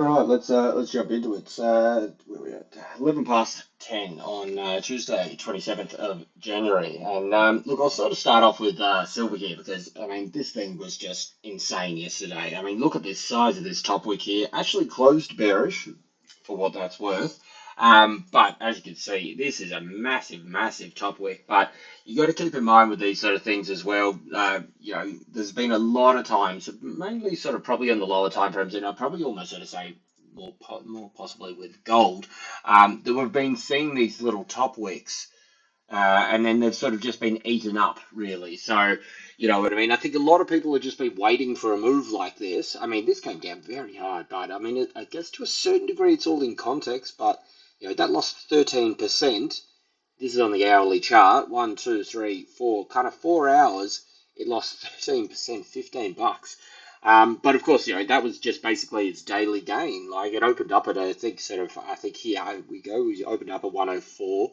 All right, let's jump into it. Where we at? 11 past 10 on Tuesday, 27th of January. And look, I'll sort of start off with silver here because I mean this thing was just insane yesterday. I mean, look at this size of this top wick here. Actually closed bearish, for what that's worth. But as you can see, this is a massive, massive top wick. But you got to keep in mind with these sort of things as well. There's been a lot of times, mainly sort of probably on the lower time frames, and I'd probably almost sort of say more possibly with gold, that we've been seeing these little top wicks. And then they've sort of just been eaten up, really. So, you know what I mean? I think a lot of people have just been waiting for a move like this. I mean, this came down very hard, but I mean, I guess to a certain degree it's all in context, but, that lost 13%. This is on the hourly chart. 1, 2, 3, 4, kind of 4 hours. It lost 13%, $15. But of course, that was just basically its daily gain. Like it opened up at, I think here we go. We opened up at 104,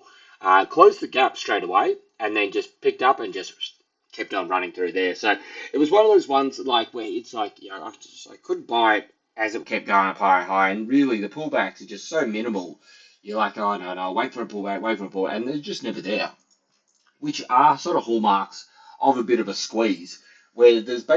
closed the gap straight away, and then just picked up and just kept on running through there. So it was one of those ones like where it's like, I could buy it as it kept going up higher and higher, and really the pullbacks are just so minimal. You're like, oh no, wait for a pullback, and they're just never there, which are sort of hallmarks of a bit of a squeeze, where there's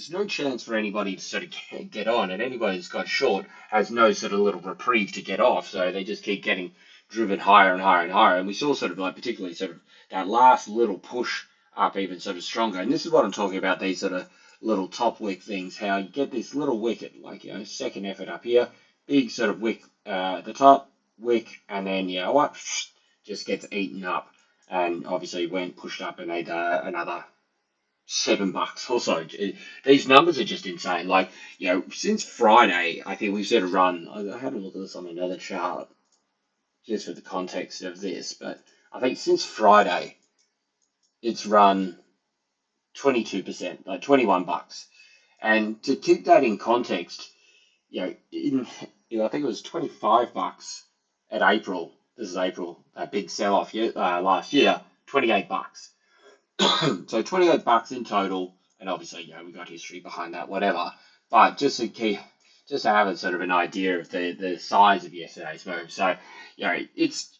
no chance for anybody to sort of get on, and anybody that's got short has no sort of little reprieve to get off, so they just keep getting driven higher and higher and higher. And we saw sort of like particularly sort of that last little push up even sort of stronger. And this is what I'm talking about, these sort of little top wick things, how you get this little wicket, like, second effort up here, big sort of wick at the top, wick, and then, just gets eaten up. And obviously went pushed up and made another $7 or so. These numbers are just insane. Like, since Friday, I think we've sort of run, I had a look at this on another chart, just for the context of this, but I think since Friday, it's run 22%, like $21. And to keep that in context, I think it was $25 at April. This is April, that big sell-off last year, $28. So $28 in total, and obviously, we got history behind that, whatever. But just to have a sort of an idea of the size of yesterday's move. So, it's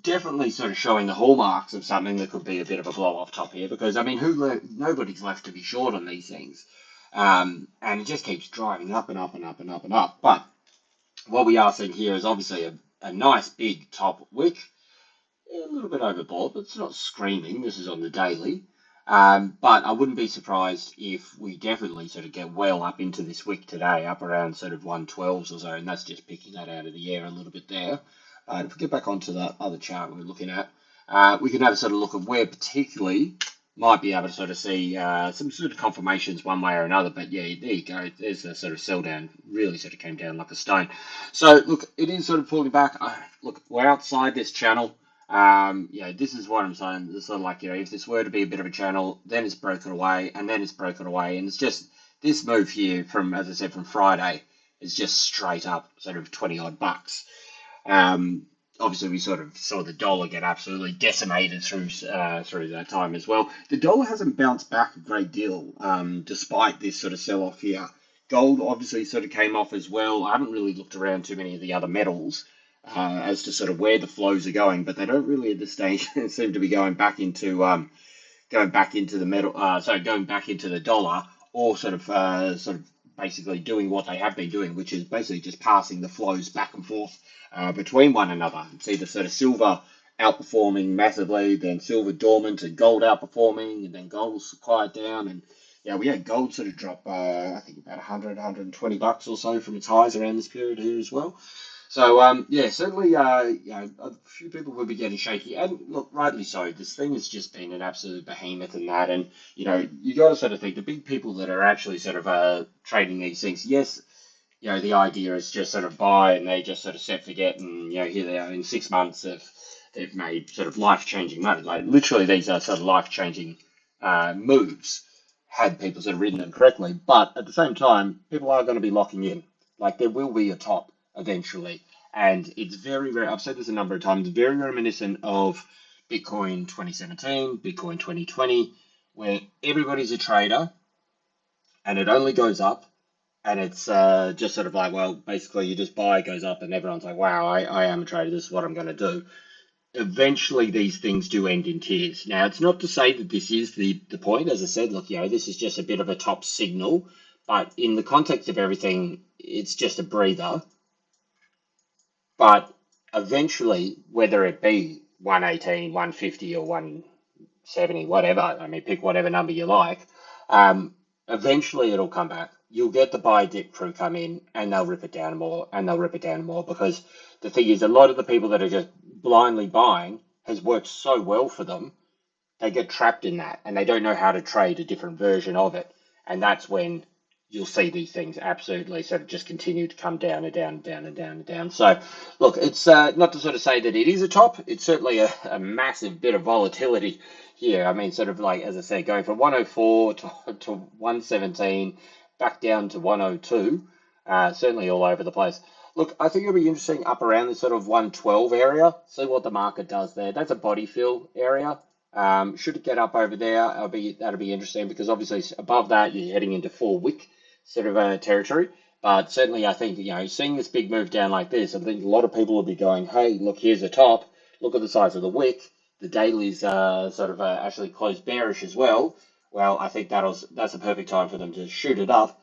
definitely sort of showing the hallmarks of something that could be a bit of a blow off top here, because I mean, nobody's left to be short on these things, and it just keeps driving up and up and up and up and up. But what we are seeing here is obviously a nice big top wick, a little bit overbought, but it's not screaming. This is on the daily. But I wouldn't be surprised if we definitely sort of get well up into this wick today, up around sort of 112s or so, and that's just picking that out of the air a little bit there. If we get back onto that other chart we're looking at, we can have a sort of look at where particularly might be able to sort of see some sort of confirmations one way or another. But yeah, there you go. There's a sort of sell down. Really sort of came down like a stone. So look, it is sort of pulling back. Look, we're outside this channel. This is what I'm saying. It's sort of like, if this were to be a bit of a channel, then it's broken away, and then it's broken away, and it's just this move here from, as I said, from Friday is just straight up sort of 20 odd bucks. Obviously, we sort of saw the dollar get absolutely decimated through that time as well. The dollar hasn't bounced back a great deal, despite this sort of sell-off here. Gold obviously sort of came off as well. I haven't really looked around too many of the other metals as to sort of where the flows are going, but they don't really at this stage seem to be going back into the metal. Going back into the dollar, or sort of basically doing what they have been doing, which is basically just passing the flows back and forth between one another. It's either sort of silver outperforming massively, then silver dormant, and gold outperforming, and then gold's quiet down. And we had gold sort of drop, I think about 120 bucks or so from its highs around this period here as well. So, certainly, a few people will be getting shaky, and look, rightly so. This thing has just been an absolute behemoth in that, and, you got to sort of think the big people that are actually sort of trading these things, yes, the idea is just sort of buy, and they just sort of set forget, and, here they are in 6 months, they've made sort of life-changing money. Like, literally, these are sort of life-changing moves, had people sort of ridden them correctly, but at the same time, people are going to be locking in. Like, there will be a top eventually. And it's very, very, I've said this a number of times, very reminiscent of Bitcoin 2017, Bitcoin 2020, where everybody's a trader and it only goes up and it's just sort of like, well, basically you just buy, it goes up, and everyone's like, wow, I am a trader, this is what I'm going to do. Eventually these things do end in tears. Now, it's not to say that this is the point. As I said, look, this is just a bit of a top signal, but in the context of everything, it's just a breather. But eventually, whether it be 118, 150, or 170, whatever, I mean, pick whatever number you like, eventually it'll come back. You'll get the buy dip crew come in and they'll rip it down more and they'll rip it down more, because the thing is, a lot of the people that are just blindly buying has worked so well for them, they get trapped in that and they don't know how to trade a different version of it. And that's when you'll see these things absolutely sort of just continue to come down and down and down and down and down. So, look, it's not to sort of say that it is a top. It's certainly a massive bit of volatility here. I mean, sort of like, as I said, going from 104 to 117, back down to 102, certainly all over the place. Look, I think it'll be interesting up around this sort of 112 area. See what the market does there. That's a body fill area. Should it get up over there, that'll be interesting, because obviously above that you're heading into 4 wick sort of territory. But certainly I think, seeing this big move down like this, I think a lot of people will be going, hey, look, here's the top. Look at the size of the wick. The daily's sort of actually closed bearish as well. Well, I think that's a perfect time for them to shoot it up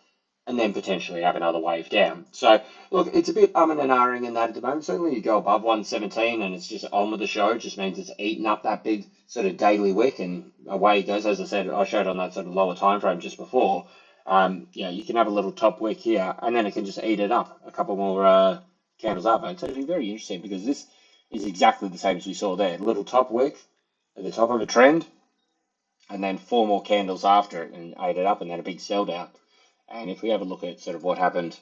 and then potentially have another wave down. So, look, it's a bit and ahhing in that at the moment. Certainly you go above 117 and it's just on with the show. It just means it's eaten up that big sort of daily wick and away it goes. As I said, I showed on that sort of lower time frame just before. You can have a little top wick here and then it can just eat it up. A couple more candles up. And so it'll be very interesting, because this is exactly the same as we saw there. Little top wick at the top of a trend, and then 4 more candles after it and ate it up, and then a big sell down. And if we have a look at sort of what happened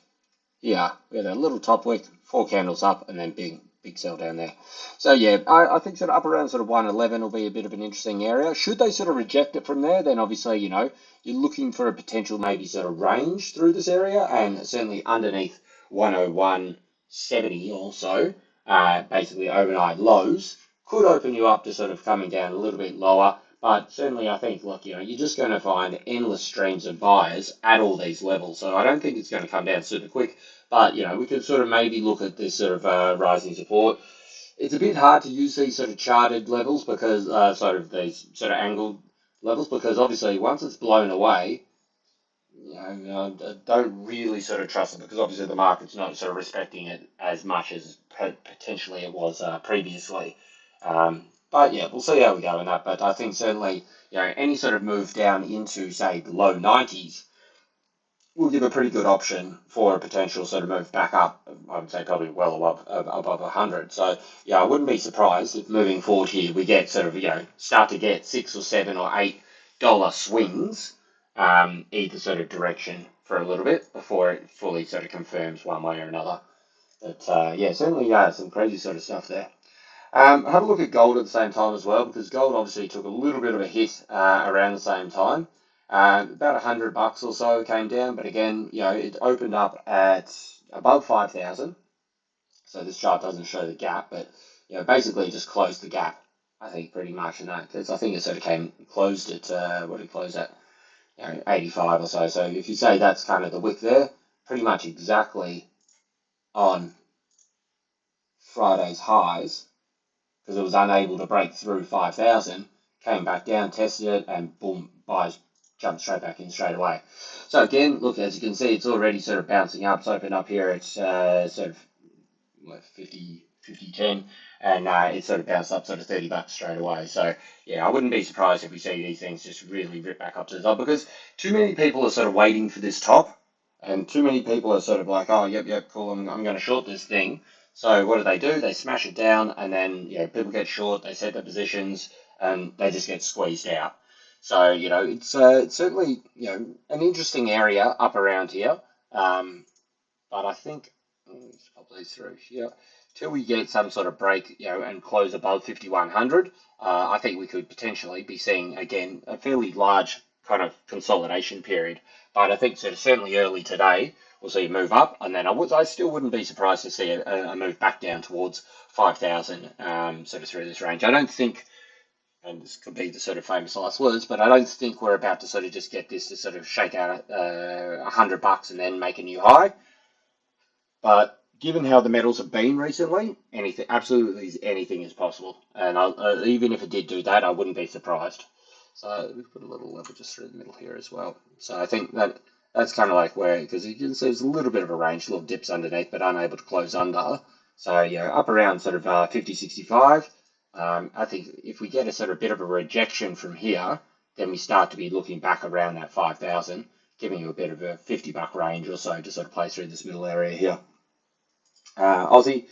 here, we had a little top wick, 4 candles up, and then big sell down there. So yeah, I think sort of up around sort of 111 will be a bit of an interesting area. Should they sort of reject it from there, then obviously, you're looking for a potential maybe sort of range through this area, and certainly underneath 101.70 also, basically overnight lows, could open you up to sort of coming down a little bit lower. But certainly I think, look, you're just going to find endless streams of buyers at all these levels. So I don't think it's going to come down super quick. But, we could sort of maybe look at this sort of rising support. It's a bit hard to use these sort of charted levels, because sort of these sort of angled levels, because obviously once it's blown away, don't really sort of trust it, because obviously the market's not sort of respecting it as much as potentially it was previously. But yeah, we'll see how we go in that. But I think certainly, any sort of move down into, say, the low 90s will give a pretty good option for a potential sort of move back up. I would say probably well above 100. So yeah, I wouldn't be surprised if moving forward here we get sort of, start to get $6 or $7 or $8 swings, either sort of direction for a little bit before it fully sort of confirms one way or another. But yeah, certainly some crazy sort of stuff there. Have a look at gold at the same time as well, because gold obviously took a little bit of a hit around the same time. About $100 or so came down, but again, it opened up at above 5,000. So this chart doesn't show the gap, but basically just closed the gap, I think, pretty much in that, because I think it sort of closed at what did it close at? 85 or so. So if you say that's kind of the wick there, pretty much exactly on Friday's highs, because it was unable to break through 5,000, came back down, tested it, and boom, buys jumped straight back in straight away. So again, look, as you can see, it's already sort of bouncing up. It's opened up here at sort of 50.10, and it sort of bounced up sort of $30 straight away. So yeah, I wouldn't be surprised if we see these things just really rip back up to the top, because too many people are sort of waiting for this top, and too many people are sort of like, oh, yep, cool, I'm going to short this thing. So what do? They smash it down, and then people get short, they set their positions, and they just get squeezed out. So it's certainly an interesting area up around here, but I think let's pop these through here till we get some sort of break, and close above 5,100. I think we could potentially be seeing again a fairly large kind of consolidation period. But I think certainly early today we'll see a move up, and then I still wouldn't be surprised to see a move back down towards 5,000, sort of through this range. I don't think and this could be the sort of famous last words, but I don't think we're about to sort of just get this to sort of shake out $100 and then make a new high. But given how the metals have been recently, anything, absolutely anything is possible. And even if it did do that, I wouldn't be surprised. So we've put a little level just through the middle here as well. So I think that's kind of like where, because you can see there's a little bit of a range, little dips underneath, but unable to close under. So yeah, up around sort of 50, 65. I think if we get a sort of bit of a rejection from here, then we start to be looking back around that 5,000, giving you a bit of a $50 range or so to sort of play through this middle area here. Aussie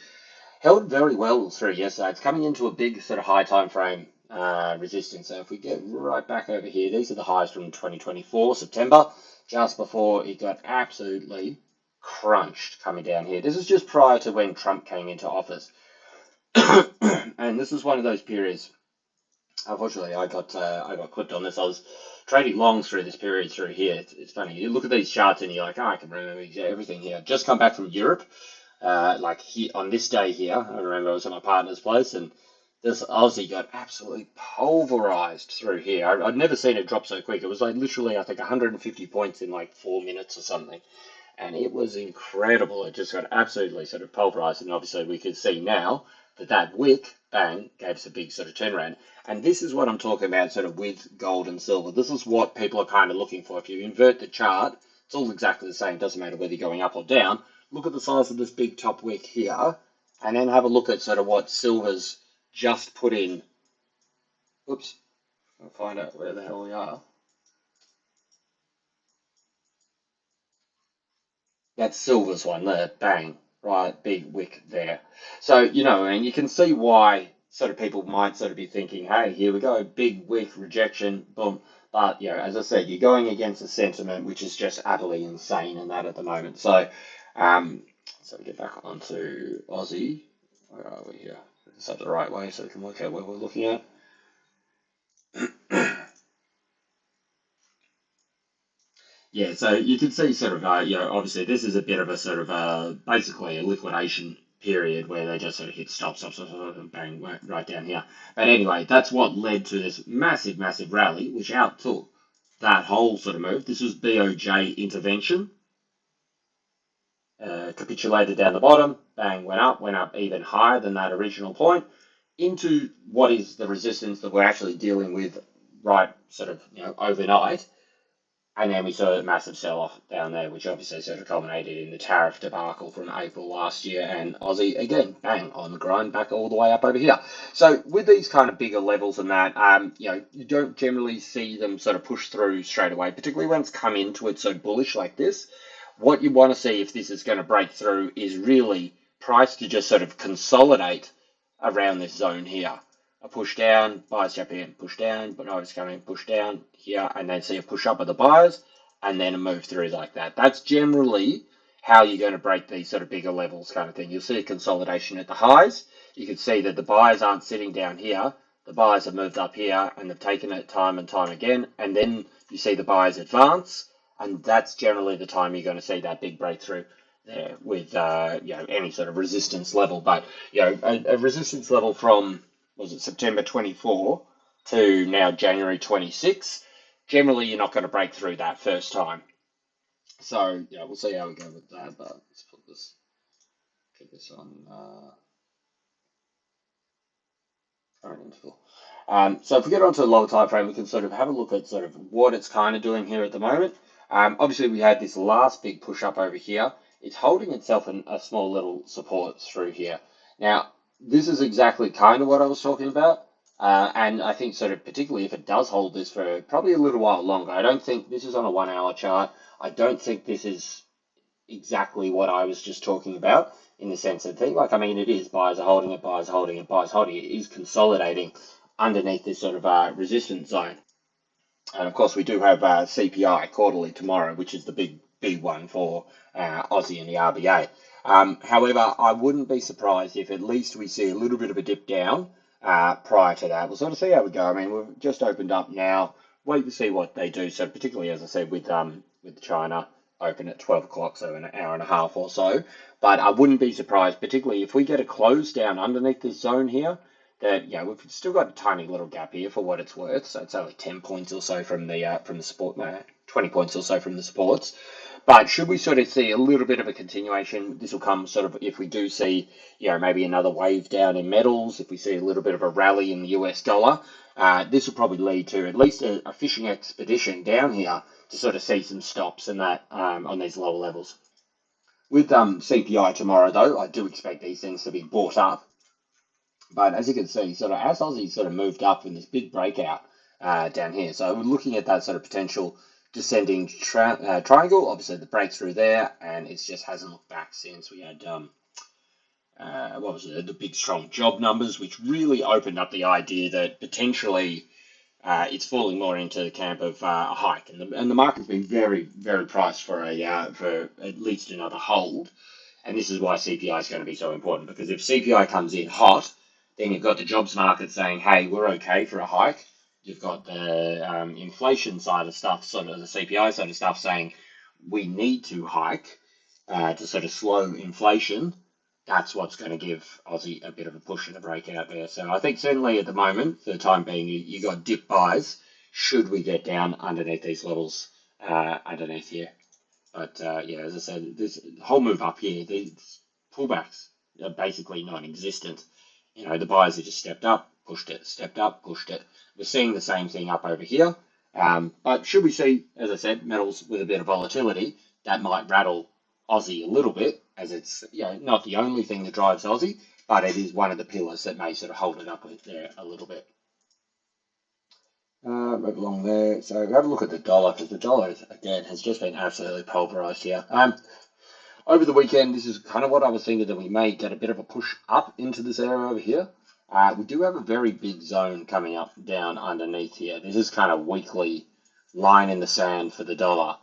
held very well through yesterday. It's coming into a big sort of high time frame resistance. So if we get right back over here, these are the highs from 2024, September, just before it got absolutely crunched coming down here. This is just prior to when Trump came into office. And this is one of those periods. Unfortunately, I got clipped on this. I was trading longs through this period through here. It's funny. You look at these charts and you're like, oh, I can remember everything here. Just come back from Europe. Like here, on this day here, I remember I was at my partner's place and this Aussie got absolutely pulverized through here. I'd never seen it drop so quick. It was like literally, I think, 150 points in like 4 minutes or something. And it was incredible. It just got absolutely sort of pulverized. And obviously we can see now that wick, bang, gave us a big sort of turnaround. And this is what I'm talking about sort of with gold and silver. This is what people are kind of looking for. If you invert the chart, it's all exactly the same. It doesn't matter whether you're going up or down. Look at the size of this big top wick here, and then have a look at sort of what silver's just put in. Oops, I'll find out where the hell we are. That's silver's one there, bang, right, big wick there. So, and you can see why sort of people might sort of be thinking, hey, here we go, big wick, rejection, boom. But, as I said, you're going against a sentiment which is just utterly insane in that at the moment. So, so we get back onto Aussie. Where are we here? Is that the right way so we can work out where we're looking at? Yeah, so you can see sort of, obviously this is a bit of a sort of basically a liquidation period where they just sort of hit stop, stop, stop, stop, and bang, right down here. But anyway, that's what led to this massive, massive rally, which outtook that whole sort of move. This was BOJ intervention. Capitulated down the bottom, bang, went up even higher than that original point into what is the resistance that we're actually dealing with right sort of, overnight. And then we saw a massive sell-off down there, which obviously sort of culminated in the tariff debacle from April last year, and Aussie, again, bang, on the grind back all the way up over here. So with these kind of bigger levels and that, you don't generally see them sort of push through straight away, particularly when it's come into it so bullish like this. What you want to see if this is going to break through is really price to just sort of consolidate around this zone here. A push down, buyers jump in, push down, but notice coming, push down here, and then see a push up of the buyers, and then a move through like that. That's generally how you're going to break these sort of bigger levels kind of thing. You'll see a consolidation at the highs. You can see that the buyers aren't sitting down here. The buyers have moved up here, and they've taken it time and time again, and then you see the buyers advance, and that's generally the time you're going to see that big breakthrough there with any sort of resistance level. But a resistance level from was it September 24 to now January 26. Generally, you're not going to break through that first time. So we'll see how we go with that. But let's put this, get this on current interval. So if we get onto the lower time frame, we can sort of have a look at sort of what it's kind of doing here at the moment. Obviously, we had this last big push up over here. It's holding itself in a small little support through here. Now, this is exactly kind of what I was talking about. And I think sort of particularly if it does hold this for probably a little while longer, I don't think this is on a 1 hour chart. I don't think this is exactly what I was just talking about in the sense of thing. Like, I mean, it is buyers are holding it, buyers are holding it, buyers holding it. It is consolidating underneath this sort of resistance zone. And of course, we do have CPI quarterly tomorrow, which is the big one for Aussie and the RBA. However, I wouldn't be surprised if at least we see a little bit of a dip down prior to that. We'll sort of see how we go. I mean, we've just opened up now. Wait to see what they do. So particularly, as I said, with China open at 12 o'clock, so an hour and a half or so. But I wouldn't be surprised, particularly if we get a close down underneath this zone here, that we've still got a tiny little gap here for what it's worth. So it's only 10 points or so from the support, 20 points or so from the supports. But should we sort of see a little bit of a continuation, this will come sort of if we do see, maybe another wave down in metals, if we see a little bit of a rally in the US dollar, this will probably lead to at least a fishing expedition down here to sort of see some stops in that on these lower levels. With CPI tomorrow, though, I do expect these things to be bought up. But as you can see, sort of as Aussie sort of moved up in this big breakout down here, so we're looking at that sort of potential descending triangle. Obviously, the breakthrough there, and it just hasn't looked back since we had what was it? The big strong job numbers, which really opened up the idea that potentially it's falling more into the camp of a hike, and the market's been very, very priced for at least another hold. And this is why CPI is going to be so important, because if CPI comes in hot, then you've got the jobs market saying, hey, we're okay for a hike. You've got the inflation side of stuff, sort of the CPI side of stuff saying we need to hike to sort of slow inflation. That's what's going to give Aussie a bit of a push and a breakout there. So I think certainly at the moment, for the time being, you got dip buys should we get down underneath these levels underneath here. But as I said, this whole move up here, these pullbacks are basically non-existent. The buyers have just stepped up, pushed it, stepped up, pushed it. We're seeing the same thing up over here. But should we see, as I said, metals with a bit of volatility, that might rattle Aussie a little bit, as it's not the only thing that drives Aussie, but it is one of the pillars that may sort of hold it up there a little bit. Move along there. So have a look at the dollar, because the dollar, again, has just been absolutely pulverized here. Over the weekend, this is kind of what I was thinking, that we may get a bit of a push up into this area over here. We do have a very big zone coming up down underneath here. This is kind of weekly line in the sand for the dollar.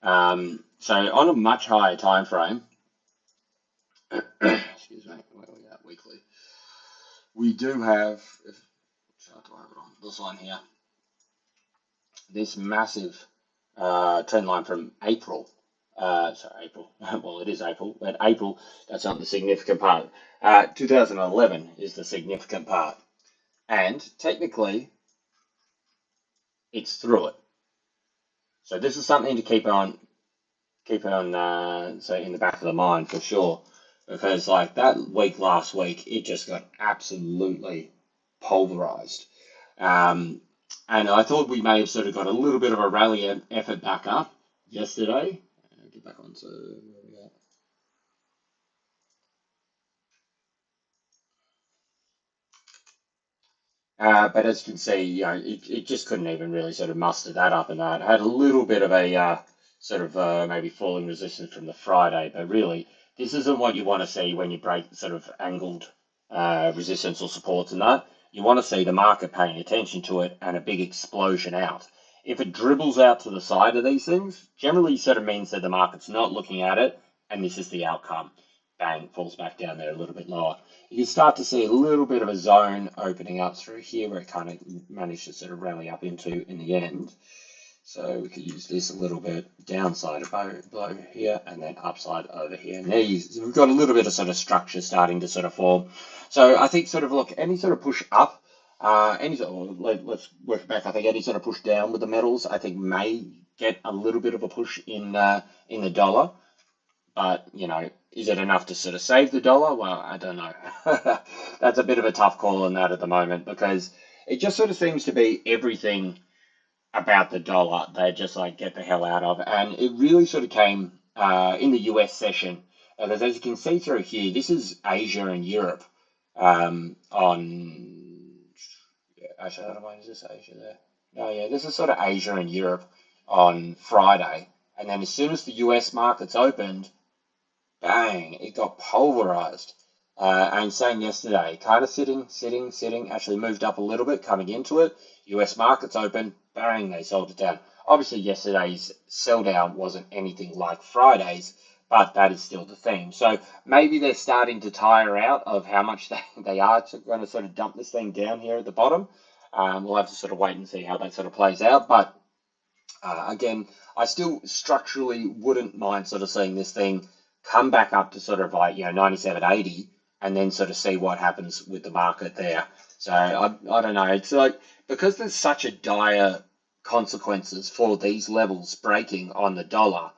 So on a much higher time frame, excuse me, where are we at weekly? We do have, this line here, this massive trend line from April. April. Well, it is April, but April, that's not the significant part. 2011 is the significant part. And technically, it's through it. So this is something to keep on, so in the back of the mind for sure. Because like that week last week, it just got absolutely pulverized. And I thought we may have sort of got a little bit of a rally effort back up yesterday. Get back on to where we but as you can see, it just couldn't even really sort of muster that up, and that had a little bit of a sort of maybe falling resistance from the Friday, but really this isn't what you want to see when you break sort of angled resistance or supports and that. You want to see the market paying attention to it and a big explosion out. If it dribbles out to the side of these things, generally sort of means that the market's not looking at it, and this is the outcome. Bang, falls back down there a little bit lower. You can start to see a little bit of a zone opening up through here where it kind of managed to sort of rally up into in the end. So we could use this a little bit downside below here and then upside over here. And there we've got a little bit of sort of structure starting to sort of form. So I think sort of look, any sort of push up, let's work it back. I think any sort of push down with the metals, I think may get a little bit of a push in the dollar. But, is it enough to sort of save the dollar? Well, I don't know. That's a bit of a tough call on that at the moment, because it just sort of seems to be everything about the dollar they just like get the hell out of. And it really sort of came in the US session. As you can see through here, this is Asia and Europe actually, I don't know, is this Asia there? Oh yeah, this is sort of Asia and Europe on Friday. And then as soon as the US markets opened, bang, it got pulverized. And same yesterday, kind of sitting, actually moved up a little bit coming into it. US markets open, bang, they sold it down. Obviously, yesterday's sell down wasn't anything like Friday's, but that is still the theme. So maybe they're starting to tire out of how much they are going to sort of dump this thing down here at the bottom. We'll have to sort of wait and see how that sort of plays out. But again, I still structurally wouldn't mind sort of seeing this thing come back up to sort of like 97.80 and then sort of see what happens with the market there. So I don't know. It's like because there's such a dire consequences for these levels breaking on the dollar.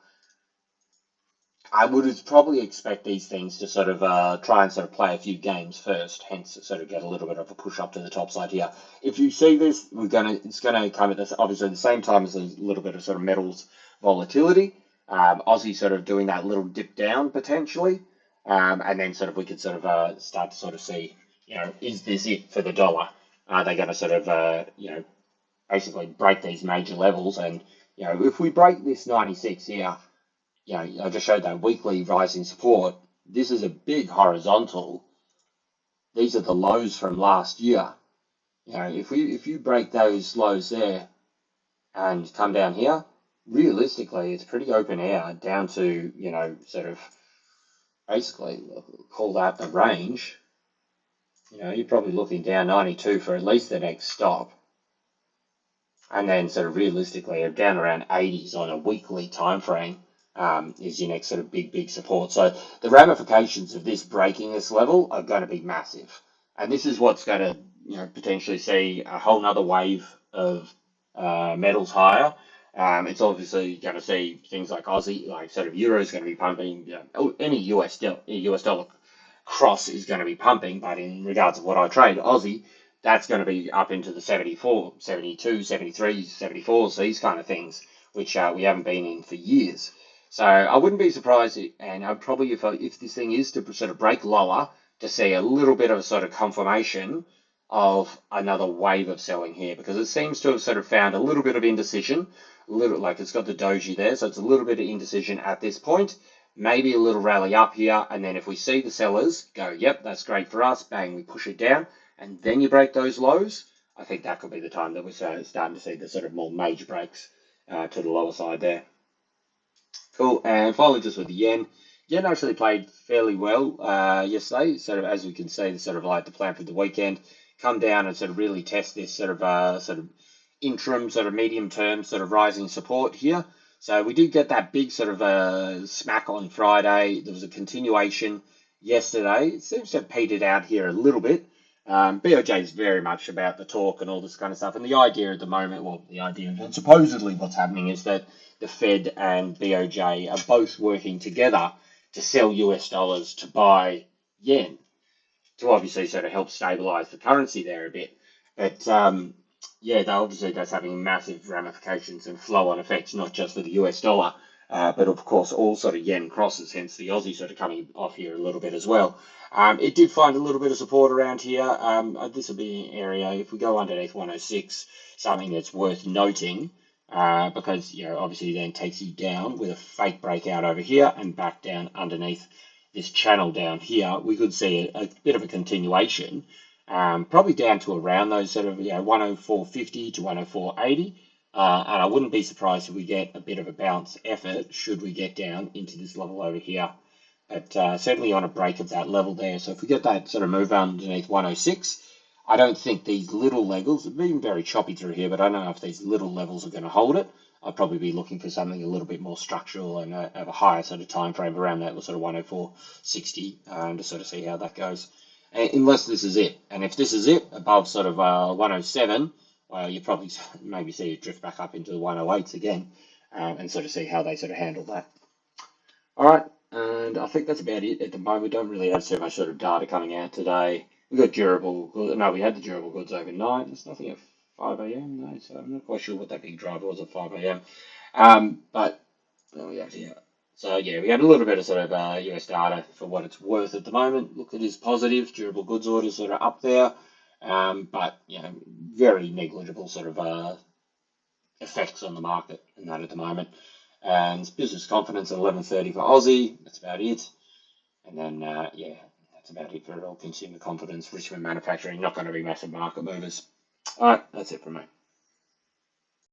I would probably expect these things to sort of try and sort of play a few games first, hence sort of get a little bit of a push up to the top side here. If you see this, it's gonna come at this obviously the same time as a little bit of sort of metals volatility. Aussie sort of doing that little dip down potentially, and then sort of we could sort of start to sort of see, is this it for the dollar? Are they going to sort of basically break these major levels? And if we break this 96 here. I just showed that weekly rising support. This is a big horizontal. These are the lows from last year. If you break those lows there and come down here, realistically, it's pretty open air down to, sort of basically call that the range. You're probably looking down 92 for at least the next stop. And then sort of realistically down around 80s on a weekly time frame. Is your next sort of big support. So the ramifications of this breaking this level are going to be massive. And this is what's going to, potentially see a whole nother wave of metals higher. It's obviously going to see things like Aussie, like sort of euro is going to be pumping, any US dollar cross is going to be pumping. But in regards to what I trade, Aussie, that's going to be up into the 74, 72, 73, 74s, these kind of things, which we haven't been in for years. So I wouldn't be surprised, and I'd probably, if this thing is to sort of break lower, to see a little bit of a sort of confirmation of another wave of selling here, because it seems to have sort of found a little bit of indecision, a little like it's got the doji there, so it's a little bit of indecision at this point. Maybe a little rally up here, and then if we see the sellers go, yep, that's great for us, bang, we push it down, and then you break those lows, I think that could be the time that we're starting to see the sort of more major breaks to the lower side there. Cool, and finally just with the yen. Yen actually played fairly well yesterday, sort of as we can see, the sort of like the plan for the weekend, come down and sort of really test this sort of interim, sort of medium term, sort of rising support here. So we did get that big sort of smack on Friday. There was a continuation yesterday. It seems to have petered out here a little bit. BOJ is very much about the talk and all this kind of stuff. And the idea at the moment, and supposedly what's happening is that the Fed and BOJ are both working together to sell US dollars to buy yen, to obviously sort of help stabilize the currency there a bit. But obviously that's having massive ramifications and flow-on effects, not just for the US dollar, but of course all sort of yen crosses, hence the Aussie sort of coming off here a little bit as well. It did find a little bit of support around here. This will be an area, if we go underneath 106, something that's worth noting, because obviously then takes you down with a fake breakout over here and back down underneath this channel down here. We could see a bit of a continuation, probably down to around those sort of 104.50 to 104.80. And I wouldn't be surprised if we get a bit of a bounce effort should we get down into this level over here. But certainly on a break of that level there. So if we get that sort of move underneath 106, I don't think these little levels, have been very choppy through here, but I don't know if these little levels are going to hold it. I'd probably be looking for something a little bit more structural and have a higher sort of time frame around that sort of 104.60 to sort of see how that goes. Unless this is it. And if this is it, above sort of 107, well, you probably maybe see it drift back up into the 108s again and sort of see how they sort of handle that. All right, and I think that's about it at the moment. We don't really have so much sort of data coming out today. We've got durable goods. No, we had the durable goods overnight. There's nothing at 5 a.m. No, so I'm not quite sure what that big driver was at 5 a.m. But we have here. So yeah, we had a little bit of sort of US data for what it's worth at the moment. Look, it is positive. Durable goods orders sort of up there, but very negligible sort of effects on the market and that at the moment. And business confidence at 11:30 for Aussie. That's about it. And then that's about it for all consumer confidence. Richmond manufacturing, not going to be massive market movers. All right, that's it from me.